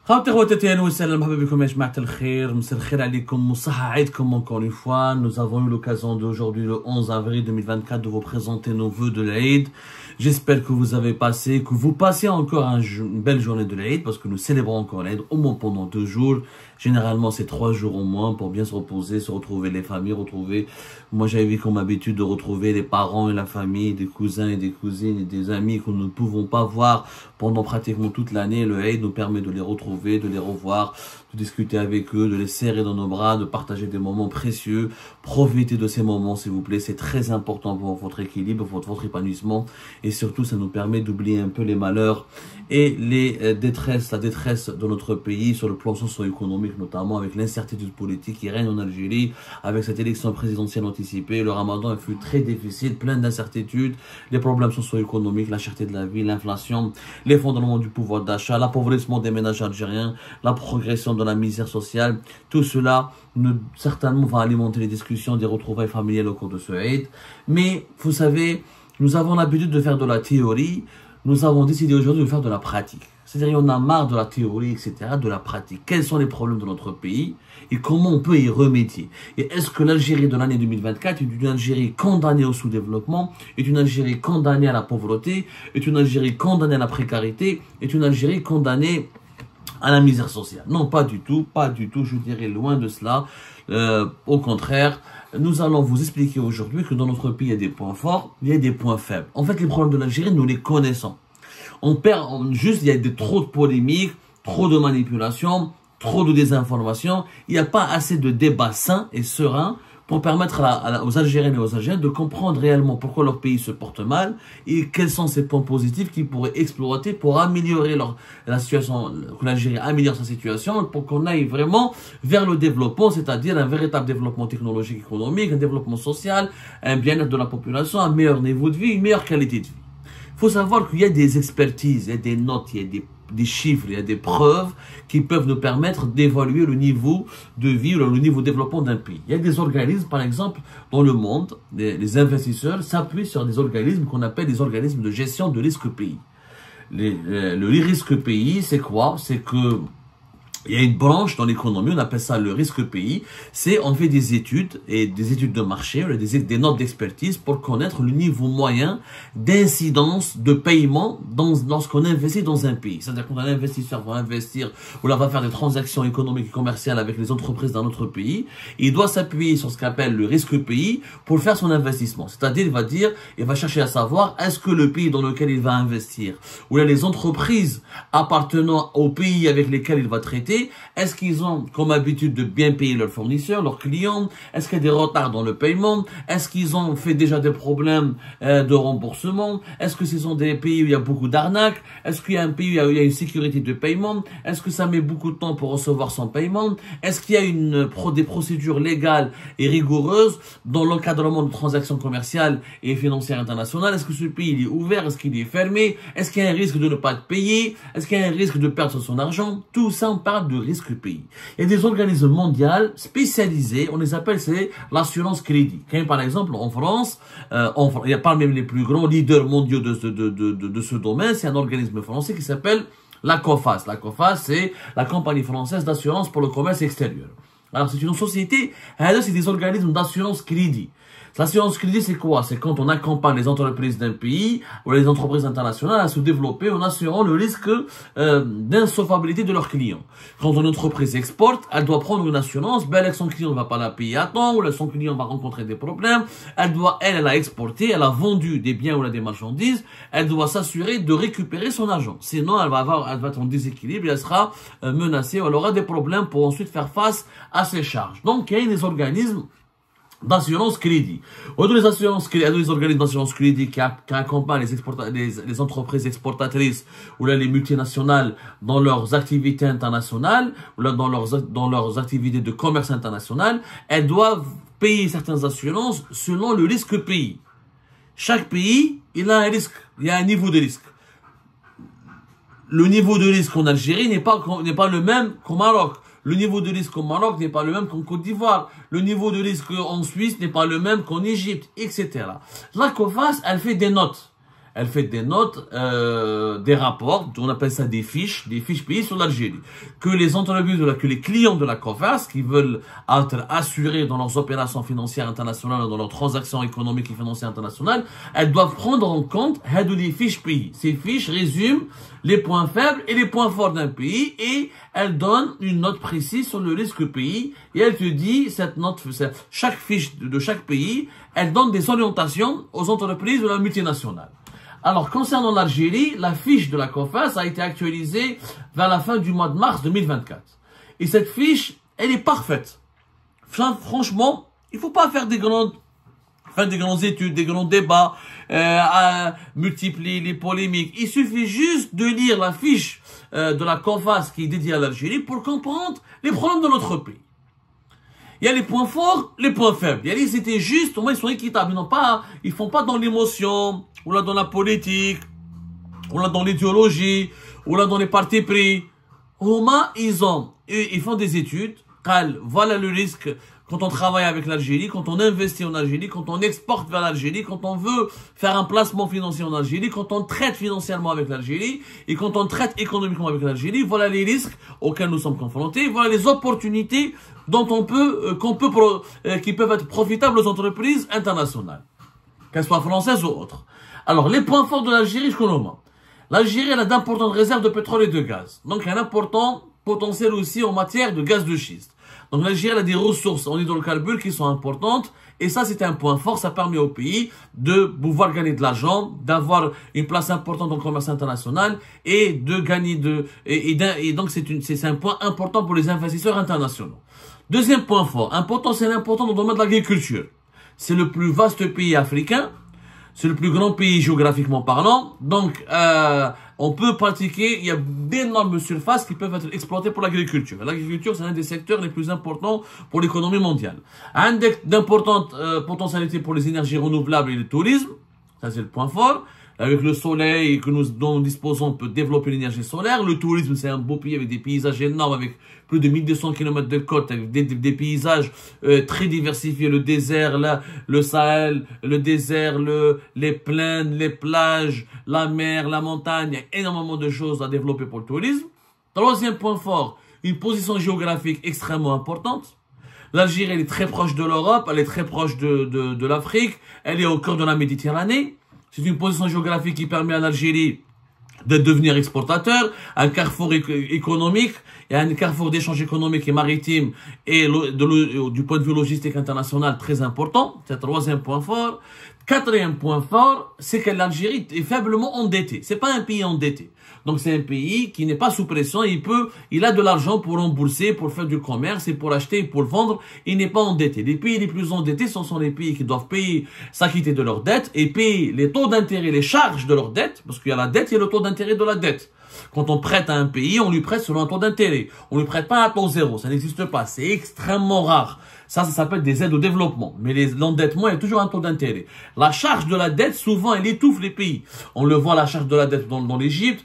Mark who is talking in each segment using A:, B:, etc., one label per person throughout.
A: خاوتي خواتاتي اهلا وسهلا مرحبا بكم يا جماعة الخير مساء الخير عليكم وصحة عيدكم encore une fois. Nous avons eu l'occasion d'aujourd'hui le 11 avril 2024 de vous présenter nos vœux de l'Aïd. J'espère que vous avez passé, que vous passez encore une belle journée de l'Aïd parce que nous célébrons encore l'Aïd au moins pendant 2 jours. Généralement c'est 3 jours au moins pour bien se reposer, se retrouver les familles, retrouver. Moi j'avais comme habitude de retrouver les parents et la famille, des cousins et des cousines et des amis que nous ne pouvons pas voir pendant pratiquement toute l'année. Le Aïd nous permet de les retrouver, de les revoir, de discuter avec eux, de les serrer dans nos bras, de partager des moments précieux. Profitez de ces moments s'il vous plaît, c'est très important pour votre équilibre, pour votre épanouissement et surtout ça nous permet d'oublier un peu les malheurs et les détresses, la détresse de notre pays sur le plan socio-économique, notamment avec l'incertitude politique qui règne en Algérie, avec cette élection présidentielle anticipée. Le ramadan fut très difficile, plein d'incertitudes, les problèmes socio-économiques, la cherté de la vie, l'inflation, l'effondrement du pouvoir d'achat, l'appauvrissement des ménages algériens, la progression de la misère sociale. Tout cela certainement va alimenter les discussions des retrouvailles familiales au cours de ce Eid. Mais vous savez, nous avons l'habitude de faire de la théorie, nous avons décidé aujourd'hui de faire de la pratique. C'est-à-dire qu'on a marre de la théorie, etc., de la pratique. Quels sont les problèmes de notre pays et comment on peut y remédier? Et est-ce que l'Algérie de l'année 2024 est une Algérie condamnée au sous-développement, est une Algérie condamnée à la pauvreté, est une Algérie condamnée à la précarité, est une Algérie condamnée à la misère sociale? Non, pas du tout, je dirais loin de cela. Au contraire, nous allons vous expliquer aujourd'hui que dans notre pays, il y a des points forts, il y a des points faibles. En fait, les problèmes de l'Algérie, nous les connaissons. On perd juste, il y a trop de polémiques, trop de manipulations, trop de désinformation. Il n'y a pas assez de débats sains et sereins pour permettre aux Algériennes et aux Algériens de comprendre réellement pourquoi leur pays se porte mal et quels sont ces points positifs qu'ils pourraient exploiter pour améliorer la situation, que l'Algérie améliore sa situation, pour qu'on aille vraiment vers le développement, c'est-à-dire un véritable développement technologique, économique, un développement social, un bien-être de la population, un meilleur niveau de vie, une meilleure qualité de vie. Il faut savoir qu'il y a des expertises, il y a des notes, il y a des chiffres, il y a des preuves qui peuvent nous permettre d'évaluer le niveau de vie ou le niveau de développement d'un pays. Il y a des organismes, par exemple, dans le monde, les investisseurs s'appuient sur des organismes qu'on appelle des organismes de gestion de risque pays. Le risque pays, c'est quoi? C'est que il y a une branche dans l'économie, on appelle ça le risque pays. C'est on fait des études et des études de marché, des notes d'expertise pour connaître le niveau moyen d'incidence de paiement lorsqu'on investit dans un pays. C'est-à-dire quand un investisseur va investir ou là va faire des transactions économiques et commerciales avec les entreprises d'un autre pays, il doit s'appuyer sur ce qu'appelle le risque pays pour faire son investissement. C'est-à-dire il va chercher à savoir est-ce que le pays dans lequel il va investir ou là les entreprises appartenant au pays avec lesquels il va traiter, est-ce qu'ils ont comme habitude de bien payer leurs fournisseurs, leurs clients? Est-ce qu'il y a des retards dans le paiement? Est-ce qu'ils ont fait déjà des problèmes de remboursement? Est-ce que ce sont des pays où il y a beaucoup d'arnaques? Est-ce qu'il y a un pays où il y a une sécurité de paiement? Est-ce que ça met beaucoup de temps pour recevoir son paiement? Est-ce qu'il y a des procédures légales et rigoureuses dans l'encadrement de transactions commerciales et financières internationales? Est-ce que ce pays il est ouvert? Est-ce qu'il est fermé? Est-ce qu'il y a un risque de ne pas être payé? Est-ce qu'il y a un risque de perdre son argent? Tout ça, on parle de risque pays. Il y a des organismes mondiaux spécialisés, on les appelle, c'est l'assurance crédit. Quand, par exemple, en France, il y a parmi les plus grands leaders mondiaux de ce domaine, c'est un organisme français qui s'appelle la COFAS. La COFAS, c'est la compagnie française d'assurance pour le commerce extérieur. Alors, c'est une société, c'est des organismes d'assurance crédit. L'assurance crédit, c'est quoi? C'est quand on accompagne les entreprises d'un pays ou les entreprises internationales à se développer en assurant le risque d'insolvabilité de leurs clients. Quand une entreprise exporte, elle doit prendre une assurance, ben, son client ne va pas la payer à temps, ou son client va rencontrer des problèmes. Elle a exporté, elle a vendu des biens ou des marchandises, elle doit s'assurer de récupérer son argent. Sinon, elle va être en déséquilibre et elle sera menacée, ou elle aura des problèmes pour ensuite faire face à ses charges. Donc, il y a des organismes d'assurance crédit. Les organismes d'assurance crédit qui accompagnent les entreprises exportatrices ou là, les multinationales dans leurs activités internationales ou là, dans leurs activités de commerce international, elles doivent payer certaines assurances selon le risque pays. Chaque pays, il a un risque, il y a un niveau de risque. Le niveau de risque en Algérie n'est pas le même qu'au Maroc. Le niveau de risque au Maroc n'est pas le même qu'en Côte d'Ivoire. Le niveau de risque en Suisse n'est pas le même qu'en Égypte, etc. La COFAS, elle fait des notes. elle fait des notes, des rapports, on appelle ça des fiches pays sur l'Algérie. Que les entreprises, que les clients de la COFAS qui veulent être assurés dans leurs opérations financières internationales, dans leurs transactions économiques et financières internationales, elles doivent prendre en compte des fiches pays. Ces fiches résument les points faibles et les points forts d'un pays et elles donnent une note précise sur le risque pays et elle te dit, cette note, chaque fiche de chaque pays, elle donne des orientations aux entreprises de la multinationale. Alors, concernant l'Algérie, la fiche de la COFAS a été actualisée vers la fin du mois de mars 2024. Et cette fiche, elle est parfaite. Franchement, il faut pas faire des grandes études, des grands débats, multiplier les polémiques. Il suffit juste de lire la fiche de la COFAS qui est dédiée à l'Algérie pour comprendre les problèmes de notre pays. Il y a les points forts, les points faibles. Il y a les idées justes, au moins ils sont équitables. Ils font pas dans l'émotion, ou là dans la politique, ou là dans l'idéologie, ou là dans les partis pris. Au moins, ils font des études. Voilà le risque quand on travaille avec l'Algérie, quand on investit en Algérie, quand on exporte vers l'Algérie, quand on veut faire un placement financier en Algérie, quand on traite financièrement avec l'Algérie et quand on traite économiquement avec l'Algérie. Voilà les risques auxquels nous sommes confrontés. Voilà les opportunités qui peuvent être profitables aux entreprises internationales, qu'elles soient françaises ou autres. Alors, les points forts de l'Algérie, je connais moins. L'Algérie, elle a d'importantes réserves de pétrole et de gaz. Donc, un important potentiel aussi en matière de gaz de schiste. Donc, l'Algérie a des ressources en hydrocarbures qui sont importantes. Et ça, c'est un point fort. Ça permet au pays de pouvoir gagner de l'argent, d'avoir une place importante dans le commerce international et de gagner et donc, c'est un point important pour les investisseurs internationaux. Deuxième point fort, un potentiel important dans le domaine de l'agriculture. C'est le plus vaste pays africain. C'est le plus grand pays géographiquement parlant. Donc, on peut pratiquer, il y a d'énormes surfaces qui peuvent être exploitées pour l'agriculture. L'agriculture, c'est un des secteurs les plus importants pour l'économie mondiale. Un d'importantes potentialités pour les énergies renouvelables et le tourisme. Ça, c'est le point fort. Avec le soleil dont nous disposons, on peut développer l'énergie solaire. Le tourisme, c'est un beau pays avec des paysages énormes, avec plus de 1200 km de côte, avec des paysages très diversifiés. Le désert, le Sahel, le désert, les plaines, les plages, la mer, la montagne. Il y a énormément de choses à développer pour le tourisme. Troisième point fort, une position géographique extrêmement importante. L'Algérie, elle est très proche de l'Europe, elle est très proche de l'Afrique, elle est au cœur de la Méditerranée. C'est une position géographique qui permet à l'Algérie de devenir exportateur, un carrefour économique et un carrefour d'échange économique et maritime et du point de vue logistique international très important. C'est le troisième point fort. Quatrième point fort, c'est que l'Algérie est faiblement endettée. C'est pas un pays endetté. Donc c'est un pays qui n'est pas sous pression. Il a de l'argent pour rembourser, pour faire du commerce et pour acheter et pour le vendre. Il n'est pas endetté. Les pays les plus endettés, ce sont les pays qui doivent s'acquitter de leurs dettes et payer les taux d'intérêt, les charges de leurs dettes, parce qu'il y a la dette, il y a le taux d'intérêt de la dette. Quand on prête à un pays, on lui prête selon un taux d'intérêt. On lui prête pas à taux zéro. Ça n'existe pas. C'est extrêmement rare. Ça s'appelle des aides au développement. Mais l'endettement, il y a toujours un taux d'intérêt. La charge de la dette, souvent, elle étouffe les pays. On le voit, la charge de la dette dans l'Égypte.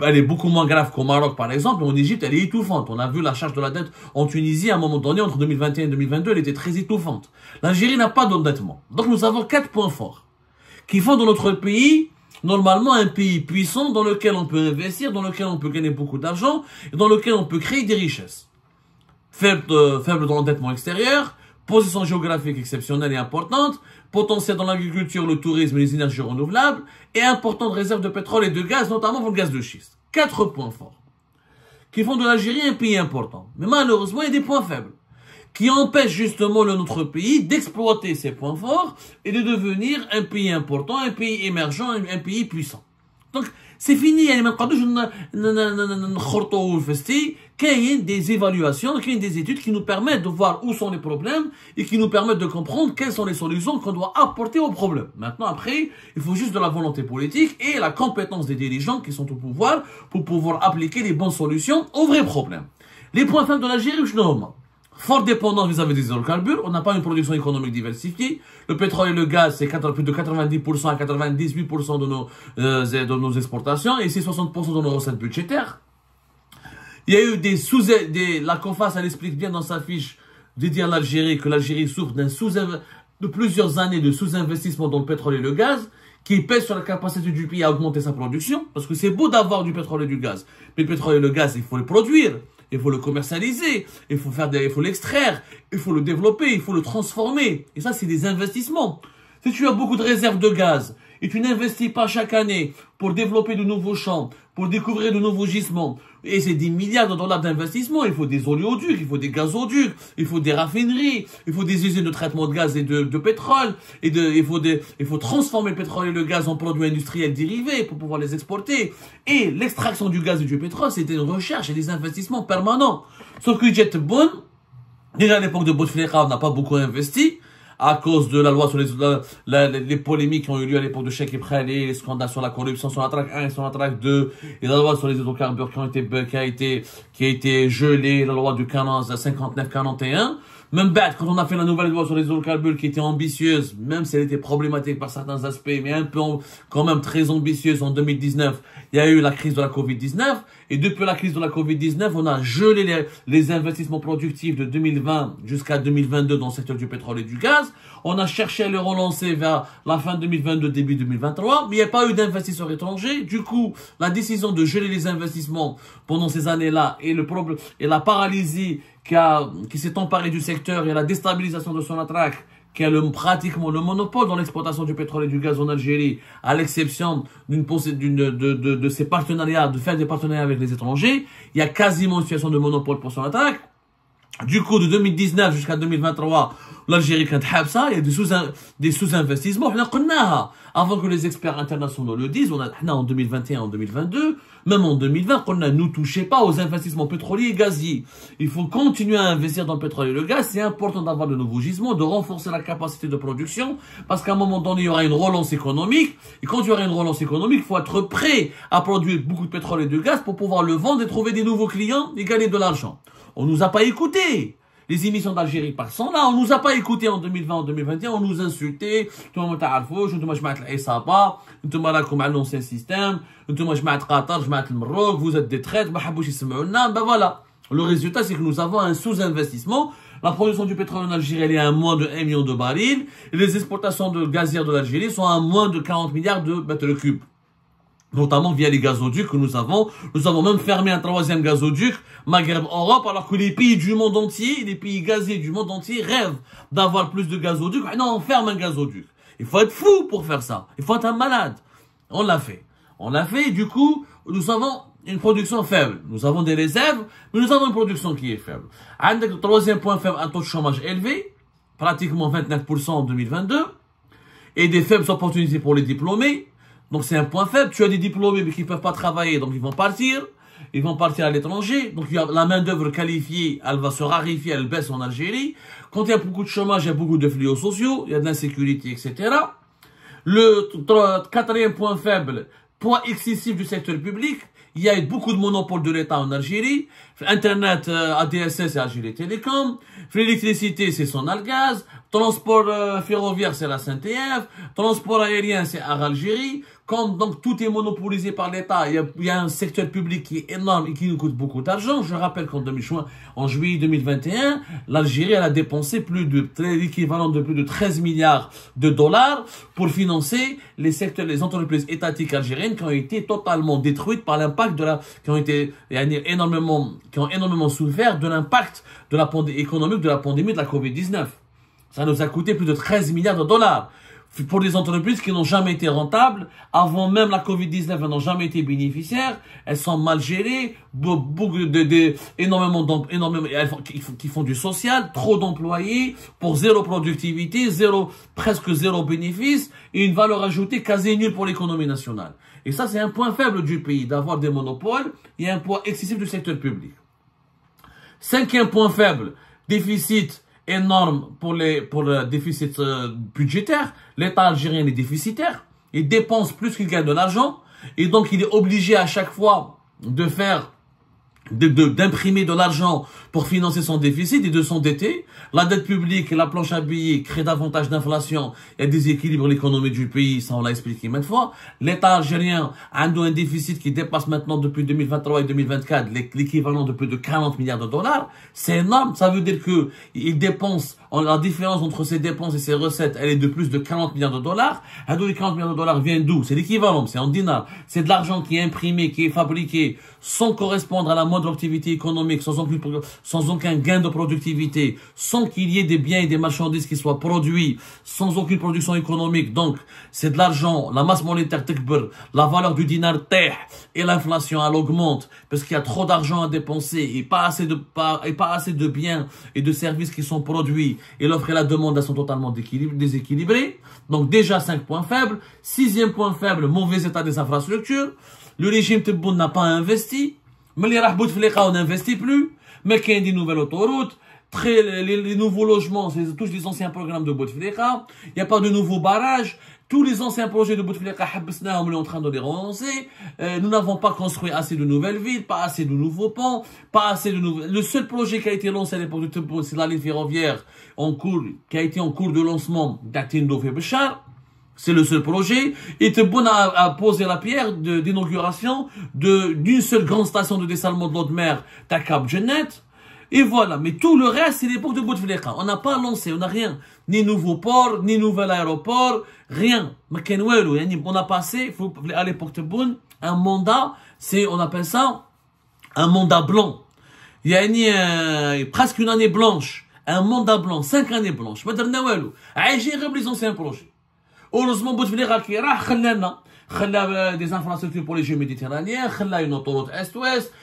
A: Elle est beaucoup moins grave qu'au Maroc, par exemple. En Égypte, elle est étouffante. On a vu la charge de la dette en Tunisie, à un moment donné, entre 2021 et 2022, elle était très étouffante. L'Algérie n'a pas d'endettement. Donc, nous avons 4 points forts qui font de notre pays normalement un pays puissant dans lequel on peut investir, dans lequel on peut gagner beaucoup d'argent et dans lequel on peut créer des richesses. Faible dans l'endettement extérieur, position géographique exceptionnelle et importante, potentiel dans l'agriculture, le tourisme et les énergies renouvelables et importante réserve de pétrole et de gaz, notamment pour le gaz de schiste. 4 points forts qui font de l'Algérie un pays important. Mais malheureusement, il y a des points faibles qui empêchent justement notre pays d'exploiter ses points forts et de devenir un pays important, un pays émergent, un pays puissant. Donc, c'est fini. Il y a des évaluations, il y a des études qui nous permettent de voir où sont les problèmes et qui nous permettent de comprendre quelles sont les solutions qu'on doit apporter aux problèmes. Maintenant, après, il faut juste de la volonté politique et la compétence des dirigeants qui sont au pouvoir pour pouvoir appliquer les bonnes solutions aux vrais problèmes. Les points faibles de l'Algérie, je nomme. Forte dépendance vis-à-vis des hydrocarbures, on n'a pas une production économique diversifiée. Le pétrole et le gaz, c'est plus de 90% à 98% de nos exportations et c'est 60% de nos recettes budgétaires. Il y a eu la COFAS, elle explique bien dans sa fiche dédiée à l'Algérie que l'Algérie souffre de plusieurs années de sous-investissement dans le pétrole et le gaz qui pèse sur la capacité du pays à augmenter sa production, parce que c'est beau d'avoir du pétrole et du gaz, mais le pétrole et le gaz, il faut le produire, il faut le commercialiser, il faut l'extraire, il faut le développer, il faut le transformer, et ça c'est des investissements. Si tu as beaucoup de réserves de gaz, et tu n'investis pas chaque année pour développer de nouveaux champs, pour découvrir de nouveaux gisements, et c'est des milliards de dollars d'investissement, il faut des oléoducs, il faut des gazoducs, il faut des raffineries, il faut des usines de traitement de gaz et de pétrole, il faut transformer le pétrole et le gaz en produits industriels dérivés pour pouvoir les exporter. Et l'extraction du gaz et du pétrole, c'était une recherche et des investissements permanents. Sauf que Jet Bon, déjà à l'époque de Bouteflika, on n'a pas beaucoup investi, à cause de la loi sur les polémiques qui ont eu lieu à l'époque de Cheikh Ibrahim, les scandales sur la corruption, sur la traque 1 et sur la traque 2, et la loi sur les hydrocarbures qui a été gelée, la loi du 59-41. Même bête, quand on a fait la nouvelle loi sur les hydrocarbures qui était ambitieuse, même si elle était problématique par certains aspects, mais un peu quand même très ambitieuse en 2019, il y a eu la crise de la Covid-19. Et depuis la crise de la Covid-19, on a gelé les investissements productifs de 2020 jusqu'à 2022 dans le secteur du pétrole et du gaz. On a cherché à les relancer vers la fin 2022, début 2023, mais il n'y a pas eu d'investisseurs étrangers. Du coup, la décision de geler les investissements pendant ces années-là et la paralysie qui s'est emparée du secteur et la déstabilisation de Sonatrach, qui a pratiquement le monopole dans l'exportation du pétrole et du gaz en Algérie, à l'exception de ses partenariats, de faire des partenariats avec les étrangers, il y a quasiment une situation de monopole pour Sonatrach. Du coup, de 2019 jusqu'à 2023, l'Algérie, quand ça, il y a des sous-investissements. Avant que les experts internationaux le disent, on a en 2021, en 2022, même en 2020, on a nous touchez pas aux investissements pétroliers et gaziers. Il faut continuer à investir dans le pétrole et le gaz. C'est important d'avoir de nouveaux gisements, de renforcer la capacité de production, parce qu'à un moment donné, il y aura une relance économique. Et quand il y aura une relance économique, il faut être prêt à produire beaucoup de pétrole et de gaz pour pouvoir le vendre et trouver des nouveaux clients et gagner de l'argent. On nous a pas écoutés. Les émissions d'Algérie passant là, on nous a pas écoutés en 2020, en 2021, on nous insultait. Tout تعرفوش انتم جماعة العصابة, انتم راكم على l'ancien système, انتم جماعة قطر, جماعة المروك, vous êtes des traîtres, ما حبوش يسمعونا. Ben voilà. Le résultat, c'est que nous avons un sous-investissement. La production du pétrole en Algérie, elle est à moins de 1 million de barils. Et les exportations de gazières de l'Algérie sont à moins de 40 milliards de mètres cubes. Notamment via les gazoducs que nous avons. Nous avons même fermé un 3e gazoduc, Maghreb-Europe, alors que les pays du monde entier, les pays gaziers du monde entier rêvent d'avoir plus de gazoducs. Non, on ferme un gazoduc. Il faut être fou pour faire ça. Il faut être un malade. On l'a fait. On l'a fait, et du coup, nous avons une production faible. Nous avons des réserves, mais nous avons une production qui est faible. Le 3e point faible, un taux de chômage élevé, pratiquement 29% en 2022, et des faibles opportunités pour les diplômés. Donc c'est un point faible. Tu as des diplômés mais qui ne peuvent pas travailler, donc ils vont partir. Ils vont partir à l'étranger. Donc il y a la main d'œuvre qualifiée, elle va se raréfier, elle baisse en Algérie. Quand il y a beaucoup de chômage, il y a beaucoup de fléaux sociaux, il y a de l'insécurité, etc. Le 4e point faible, poids excessif du secteur public. Il y a beaucoup de monopoles de l'État en Algérie. Internet, ADSL, c'est Algérie Télécom. L'électricité, c'est Sonalgaz. Transport ferroviaire, c'est la SNTF. Transport aérien, c'est Air Algérie. Comme donc tout est monopolisé par l'État, il y a un secteur public qui est énorme et qui nous coûte beaucoup d'argent. Je rappelle qu'en juillet 2021, l'Algérie elle a dépensé l'équivalent de plus de 13 milliards de dollars pour financer les entreprises étatiques algériennes qui ont été totalement détruites par l'impact qui ont énormément souffert de l'impact de la pandémie économique de la pandémie de la Covid-19. Ça nous a coûté plus de 13 milliards de dollars. Pour des entreprises qui n'ont jamais été rentables, avant même la Covid-19, elles n'ont jamais été bénéficiaires, elles sont mal gérées, énormément, qui font du social, trop d'employés, pour zéro productivité, presque zéro bénéfice, et une valeur ajoutée quasi nulle pour l'économie nationale. Et ça, c'est un point faible du pays, d'avoir des monopoles, et un poids excessif du secteur public. 5e point faible, déficit énorme pour le déficit budgétaire. L'État algérien est déficitaire. Il dépense plus qu'il gagne de l'argent. Et donc, il est obligé à chaque fois d'imprimer de l'argent pour financer son déficit et de s'endetter. La dette publique et la planche à billets créent davantage d'inflation et déséquilibrent l'économie du pays, ça on l'a expliqué maintes fois. L'État algérien a un déficit qui dépasse maintenant depuis 2023 et 2024 l'équivalent de plus de 40 milliards de dollars. C'est énorme, ça veut dire que il dépense la différence entre ses dépenses et ses recettes, elle est de plus de 40 milliards de dollars. Les 40 milliards de dollars viennent d'où? C'est l'équivalent, c'est en dinars. C'est de l'argent qui est imprimé, qui est fabriqué, sans correspondre à la moindre activité économique, sans aucun gain de productivité, sans qu'il y ait des biens et des marchandises qui soient produits, sans aucune production économique. Donc, c'est de l'argent, la masse monétaire tekber, la valeur du dinar teh, et l'inflation, elle augmente, parce qu'il y a trop d'argent à dépenser, et pas assez de biens et de services qui sont produits, et l'offre et la demande, elles sont totalement déséquilibrées. Donc, déjà, 5 points faibles. 6e point faible, mauvais état des infrastructures. Le régime Tebboune n'a pas investi. Mais les Rahbout Fleka, on n'investit plus. Mais qu'il y a des nouvelles autoroutes. Les nouveaux logements, c'est tous les anciens programmes de Bouteflika. Il n'y a pas de nouveaux barrages. Tous les anciens projets de Bouteflika, on est en train de les relancer. Nous n'avons pas construit assez de nouvelles villes, pas assez de nouveaux ponts, pas assez de nouveaux... Le seul projet qui a été lancé à l'époque de Tebboune, c'est la ligne ferroviaire qui a été en cours de lancement d'Atindov et Béchar. C'est le seul projet. Et Tebboune a posé la pierre d'inauguration d'une seule grande station de dessalement de l'eau de mer, Takab Djennet. Et voilà. Mais tout le reste, c'est l'époque de Bouteflika. On n'a pas lancé, on n'a rien. Ni nouveau port, ni nouvel aéroport, rien. On a passé, à l'époque de Tebboune, un mandat, on appelle ça un mandat blanc. Il y a presque une année blanche. Un mandat blanc, 5 années blanches. Les anciens projets. Heureusement, Bouteflika qui a des infrastructures pour les jeux méditerranéens, une autoroute est-ouest,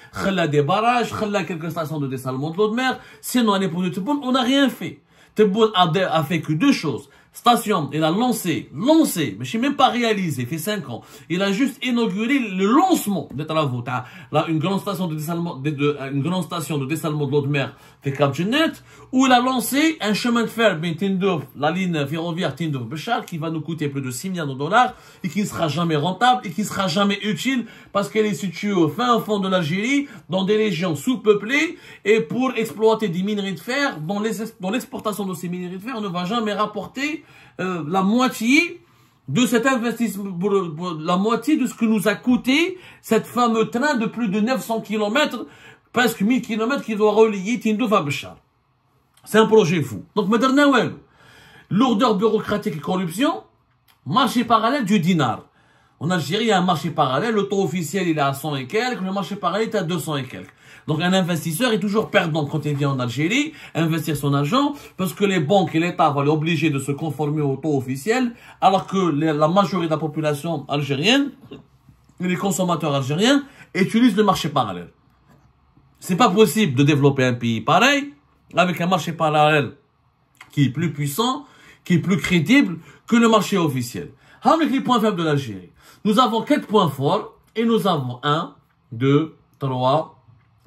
A: des barrages, quelques stations de dessalement de l'eau de mer. Sinon, à l'époque de Tebboune, on n'a rien fait. Tebboune a fait que 2 choses. Station, il a lancé, mais je sais même pas réalisé, il fait 5 ans. Il a juste inauguré le lancement de travaux. Une grande station de dessalement, une grande station de dessalement de l'eau de mer, fait Cap Djennet, où il a lancé un chemin de fer, la ligne ferroviaire Tindouf-Béchar, qui va nous coûter plus de 6 milliards de dollars, et qui ne sera jamais rentable, et qui ne sera jamais utile, parce qu'elle est située au fin fond de l'Algérie, dans des régions sous-peuplées, et pour exploiter des minerais de fer, dont l'exportation de ces minerais de fer ne va jamais rapporter la moitié de cet investissement, la moitié de ce que nous a coûté cette fameux train de plus de 900 km, presque 1000 km qui doit relier Tindouf à Béchar. C'est un projet fou. Donc, lourdeur bureaucratique et corruption, marché parallèle du dinar. En Algérie, il y a un marché parallèle, le taux officiel il est à 100 et quelques, le marché parallèle est à 200 et quelques. Donc un investisseur est toujours perdant quand il vient en Algérie, investir son argent, parce que les banques et l'État vont l'obliger de se conformer au taux officiel, alors que la majorité de la population algérienne, les consommateurs algériens, utilisent le marché parallèle. C'est pas possible de développer un pays pareil, avec un marché parallèle qui est plus puissant, qui est plus crédible que le marché officiel. Avec les points faibles de l'Algérie. Nous avons 4 points forts, et nous avons 1, 2, 3,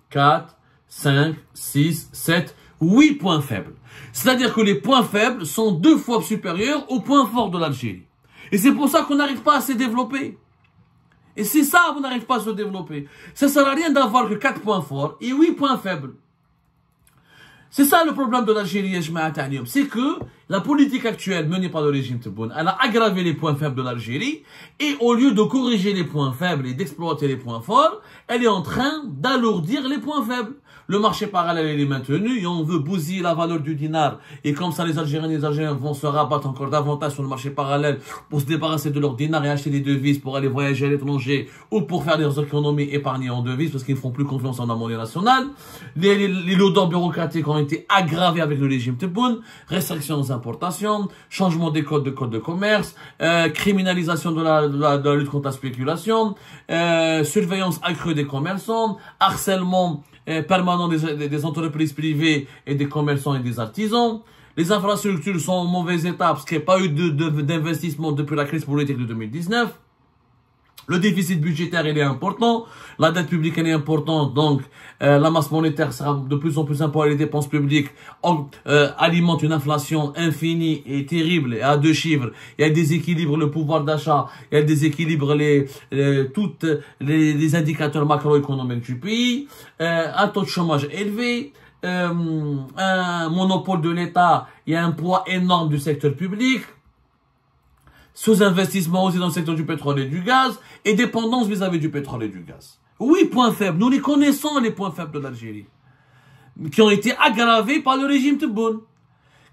A: 4, 5, 6, 7, 8 points faibles. C'est-à-dire que les points faibles sont 2 fois supérieurs aux points forts de l'Algérie. Et c'est pour ça qu'on n'arrive pas à se développer. Et c'est ça qu'on n'arrive pas à se développer. Ça ne sert à rien d'avoir que 4 points forts et 8 points faibles. C'est ça le problème de l'Algérie, c'est que la politique actuelle menée par le régime Tebboune, elle a aggravé les points faibles de l'Algérie, et au lieu de corriger les points faibles et d'exploiter les points forts, elle est en train d'alourdir les points faibles. Le marché parallèle est maintenu, et on veut bousiller la valeur du dinar, et comme ça les Algériens et les Algériens vont se rabattre encore davantage sur le marché parallèle pour se débarrasser de leur dinar et acheter des devises pour aller voyager à l'étranger, ou pour faire des économies épargnées en devises, parce qu'ils ne font plus confiance en la monnaie nationale. Les lourdeurs bureaucratiques ont été aggravées avec le régime Tebboune, restrictions aux importations, changement des codes de commerce, criminalisation de la lutte contre la spéculation, surveillance accrue des commerçants, harcèlement permanent des entreprises privées et des commerçants et des artisans. Les infrastructures sont en mauvais état parce qu'il n'y a pas eu d'investissement depuis la crise politique de 2019. Le déficit budgétaire, il est important. La dette publique, elle est importante. Donc, la masse monétaire sera de plus en plus importante. Les dépenses publiques alimentent une inflation infinie et terrible et à 2 chiffres. Il y a des équilibres, le pouvoir d'achat. Il y a des équilibres, tous les indicateurs macroéconomiques du pays. Un taux de chômage élevé. Un monopole de l'État. Il y a un poids énorme du secteur public. Sous-investissement aussi dans le secteur du pétrole et du gaz, et dépendance vis-à-vis du pétrole et du gaz. Oui, points faibles. Nous les connaissons, les points faibles de l'Algérie, qui ont été aggravés par le régime Tebboune,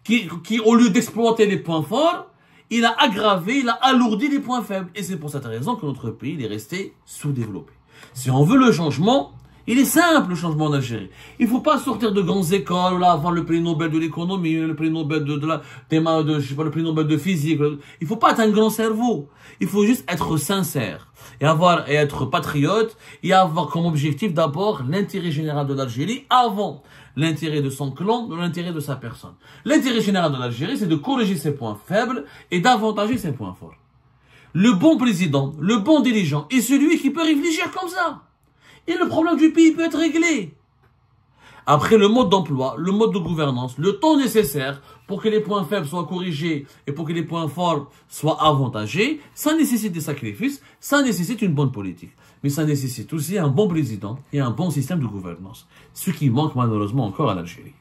A: qui au lieu d'exploiter les points forts, il a aggravé, il a alourdi les points faibles. Et c'est pour cette raison que notre pays il est resté sous-développé. Si on veut le changement, il est simple le changement en Algérie. Il ne faut pas sortir de grandes écoles, là, avoir le prix Nobel de l'économie, le prix Nobel le prix Nobel de physique. Il ne faut pas être un grand cerveau. Il faut juste être sincère et être patriote et avoir comme objectif d'abord l'intérêt général de l'Algérie avant l'intérêt de son clan ou l'intérêt de sa personne. L'intérêt général de l'Algérie, c'est de corriger ses points faibles et d'avantager ses points forts. Le bon président, le bon dirigeant est celui qui peut réfléchir comme ça. Et le problème du pays peut être réglé. Après, le mode d'emploi, le mode de gouvernance, le temps nécessaire pour que les points faibles soient corrigés et pour que les points forts soient avantagés, ça nécessite des sacrifices, ça nécessite une bonne politique. Mais ça nécessite aussi un bon président et un bon système de gouvernance. Ce qui manque malheureusement encore à l'Algérie.